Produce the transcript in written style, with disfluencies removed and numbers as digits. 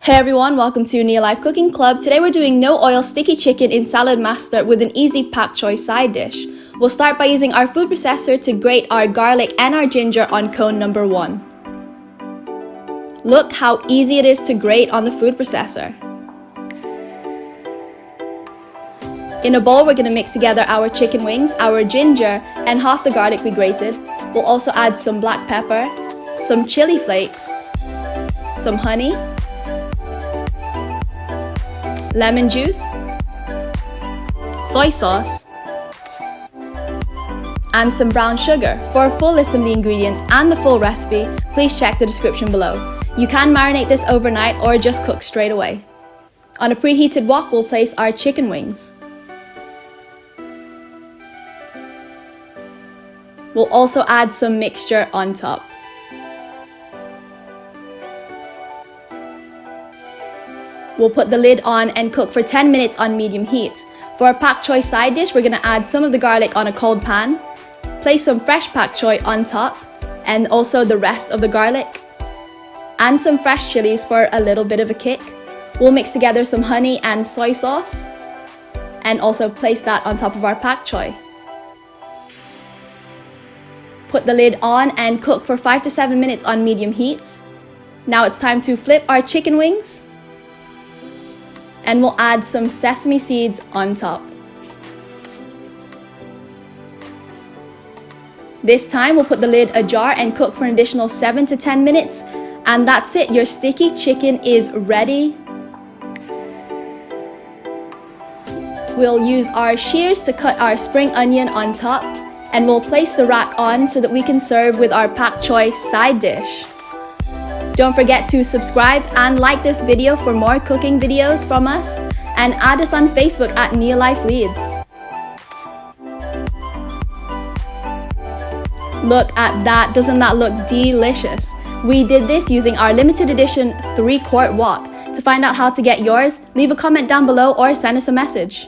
Hey everyone, welcome to Neolife Cooking Club. Today we're doing no oil sticky chicken in Saladmaster with an easy Pak Choi side dish. We'll start by using our food processor to grate our garlic and our ginger on cone number 1. Look how easy it is to grate on the food processor. In a bowl, we're going to mix together our chicken wings, our ginger, and half the garlic we grated. We'll also add some black pepper, some chili flakes, some honey, lemon juice, soy sauce, and some brown sugar. For a full list of the ingredients and the full recipe, please check the description below. You can marinate this overnight or just cook straight away. On a preheated wok, we'll place our chicken wings. We'll also add some mixture on top. We'll put the lid on and cook for 10 minutes on medium heat. For our Pak Choi side dish, we're going to add some of the garlic on a cold pan, place some fresh Pak Choi on top, and also the rest of the garlic, and some fresh chilies for a little bit of a kick. We'll mix together some honey and soy sauce, and also place that on top of our Pak Choi. Put the lid on and cook for 5 to 7 minutes on medium heat. Now it's time to flip our chicken wings, and we'll add some sesame seeds on top. This time we'll put the lid ajar and cook for an additional 7 to 10 minutes, and that's it. Your sticky chicken is ready. We'll use our shears to cut our spring onion on top, and we'll place the rack on so that we can serve with our Pak Choi side dish. Don't forget to subscribe and like this video for more cooking videos from us, and add us on Facebook at Neolife Leads. Look at that, doesn't that look delicious? We did this using our limited edition 3-quart wok. To find out how to get yours, leave a comment down below or send us a message.